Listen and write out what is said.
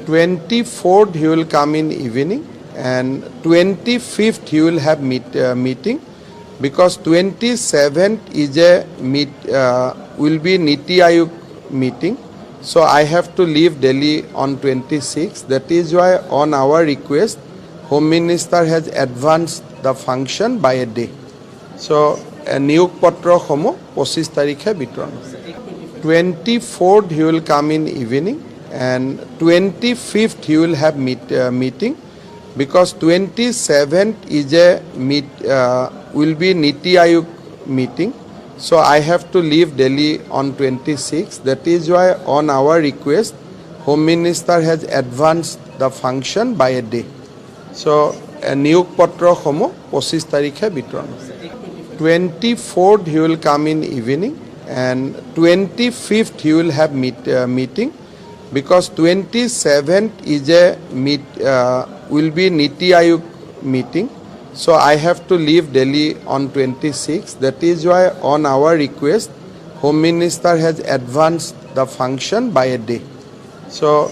24th he will come in evening and 25th he will have meeting, because 27th is a will be Niti Aayog meeting. So I have to leave Delhi on 26th. That is why on our request, Home Minister has advanced the function by a day. So নিয়োগ পত্ৰসমূহ 25 তাৰিখে বিতৰণ হ'ব. 24th he will come in evening and 25th he will have meeting, because 27th is a will be Niti Aayog meeting. So I have to leave Delhi on 26th. That is why on our request, Home Minister has advanced the function by a day. So নিয়োগ পত্ৰসমূহ 25 তাৰিখে বিতৰণ হ'ব. 24th he will come in evening and 25th he will have meeting, because 27th is a will be Niti Aayog meeting. So I have to leave Delhi on 26th. That is why on our request, Home Minister has advanced the function by a day. So